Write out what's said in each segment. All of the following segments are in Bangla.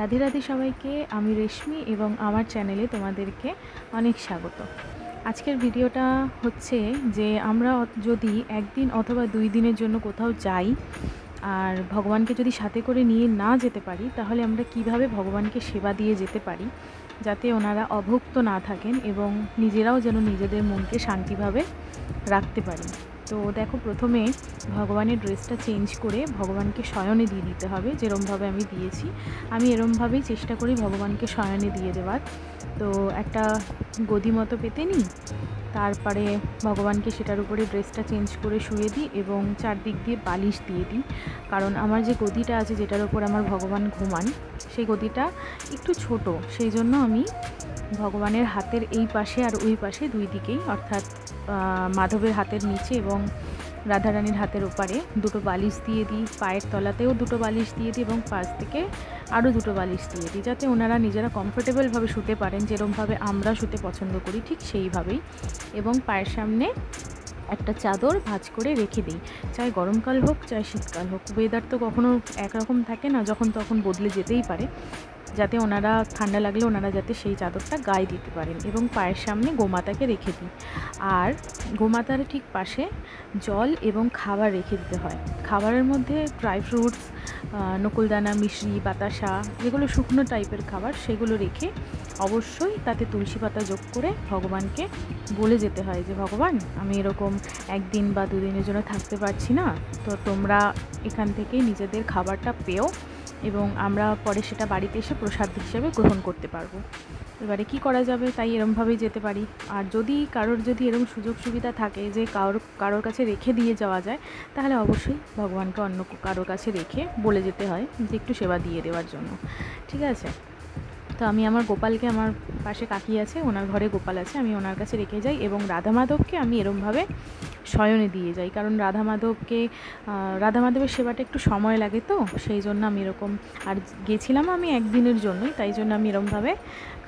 রাধে রাধে সবাইকে, আমি রেশমি এবং আমার চ্যানেলে তোমাদেরকে অনেক স্বাগত। আজকের ভিডিওটা হচ্ছে যে আমরা যদি একদিন অথবা 2 দিনের জন্য কোথাও যাই আর ভগবানকে যদি সাথে করে নিয়ে না যেতে পারি, তাহলে আমরা কিভাবে ভগবানকে সেবা দিয়ে যেতে পারি যাতে ওনারা অভুক্ত না থাকেন এবং নিজেরাও যেন নিজেদের মনকে শান্তিভাবে রাখতে পারি। তো দেখো, প্রথমে ভগবানের ড্রেসটা চেঞ্জ করে ভগবানকে শয়নে দিয়ে দিতে হবে, যেরমভাবে আমি দিয়েছি। আমি এরমভাবেই চেষ্টা করি ভগবানকে শয়নে দিয়ে দেওয়ার। তো একটা গদি মতো পেতে নিই, তারপরে ভগবানকে সেটার উপরে ড্রেসটা চেঞ্জ করে শুয়ে দিই এবং চারদিক দিয়ে বালিশ দিয়ে দিই। কারণ আমার যে গদিটা আছে, যেটার উপর আমার ভগবান ঘুমান, সেই গদিটা একটু ছোট, সেই জন্য আমি ভগবানের হাতের এই পাশে আর ওই পাশে দুই দিকেই, অর্থাৎ মাধবের হাতের নিচে এবং রাধারানীর হাতের ওপারে দুটো বালিশ দিয়ে দিই, পায়ের তলাতেও দুটো বালিশ দিয়ে দিই এবং পাশ থেকে আরও দুটো বালিশ দিয়ে দিই, যাতে ওনারা নিজেরা কমফোর্টেবলভাবে শুতে পারেন, যেরমভাবে আমরা শুতে পছন্দ করি ঠিক সেইভাবেই। এবং পায়ের সামনে একটা চাদর ভাঁজ করে রেখে দিই, চাই গরমকাল হোক চাই শীতকাল হোক। ওয়েদার তো কখনো একরকম থাকে না, যখন তখন বদলে যেতেই পারে, যাতে ওনারা ঠান্ডা লাগলে ওনারা যাতে সেই চাদরটা গায়ে দিতে পারেন। এবং পায়ের সামনে গোমাতাকে রেখে দিই, আর গোমাতার ঠিক পাশে জল এবং খাবার রেখে দিতে হয়। খাবারের মধ্যে ড্রাই ফ্রুটস, নকুলদানা, মিশ্রি, বাতাসা, যেগুলো শুকনো টাইপের খাবার, সেগুলো রেখে অবশ্যই তাতে তুলসী পাতা যোগ করে ভগবানকে বলে যেতে হয় যে ভগবান, আমি এরকম একদিন বা 2 দিনের জন্য থাকতে পারছি না, তো তোমরা এখান থেকে নিজেদের খাবারটা পেও এবং আমরা পরে সেটা বাড়িতে এসে প্রসাদ হিসেবে গ্রহণ করতে পারবো। এবারে কি করা যাবে, তাই এরমভাবেই যেতে পারি। আর যদি কারোর এরকম সুযোগ সুবিধা থাকে যে কারোর কাছে রেখে দিয়ে যাওয়া যায়, তাহলে অবশ্যই ভগবানকে অন্য কারোর কাছে রেখে বলে যেতে হয় যে একটু সেবা দিয়ে দেওয়ার জন্য। ঠিক আছে? তো আমি আমার গোপালকে, আমার পাশে কাকি আছে, ওনার ঘরে গোপাল আছে, আমি ওনার কাছে রেখে যাই এবং রাধা মাধবকে আমি এরমভাবে শয়নে দিয়ে যাই। কারণ রাধা মাধবের সেবাটা একটু সময় লাগে, তো সেই জন্য আমি এরকম, আর গেছিলাম আমি একদিনের জন্যই, তাই জন্য আমি এরমভাবে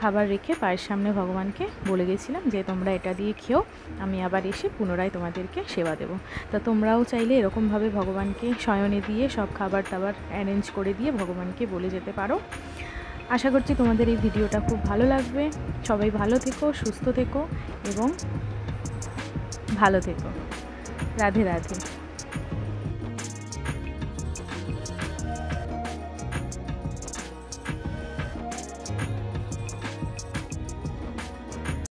খাবার রেখে পায়ের সামনে ভগবানকে বলে গেছিলাম যে তোমরা এটা দিয়ে খেও, আমি আবার এসে পুনরায় তোমাদেরকে সেবা দেবো। তা তোমরাও চাইলে এরকমভাবে ভগবানকে শয়নে দিয়ে সব খাবার টাবার অ্যারেঞ্জ করে দিয়ে ভগবানকে বলে যেতে পারো। আশা করছি তোমাদের এই ভিডিওটা খুব ভালো লাগবে। সবাই ভালো থেকো, সুস্থ থেকো এবং ভালো থেকো। রাধে রাধে।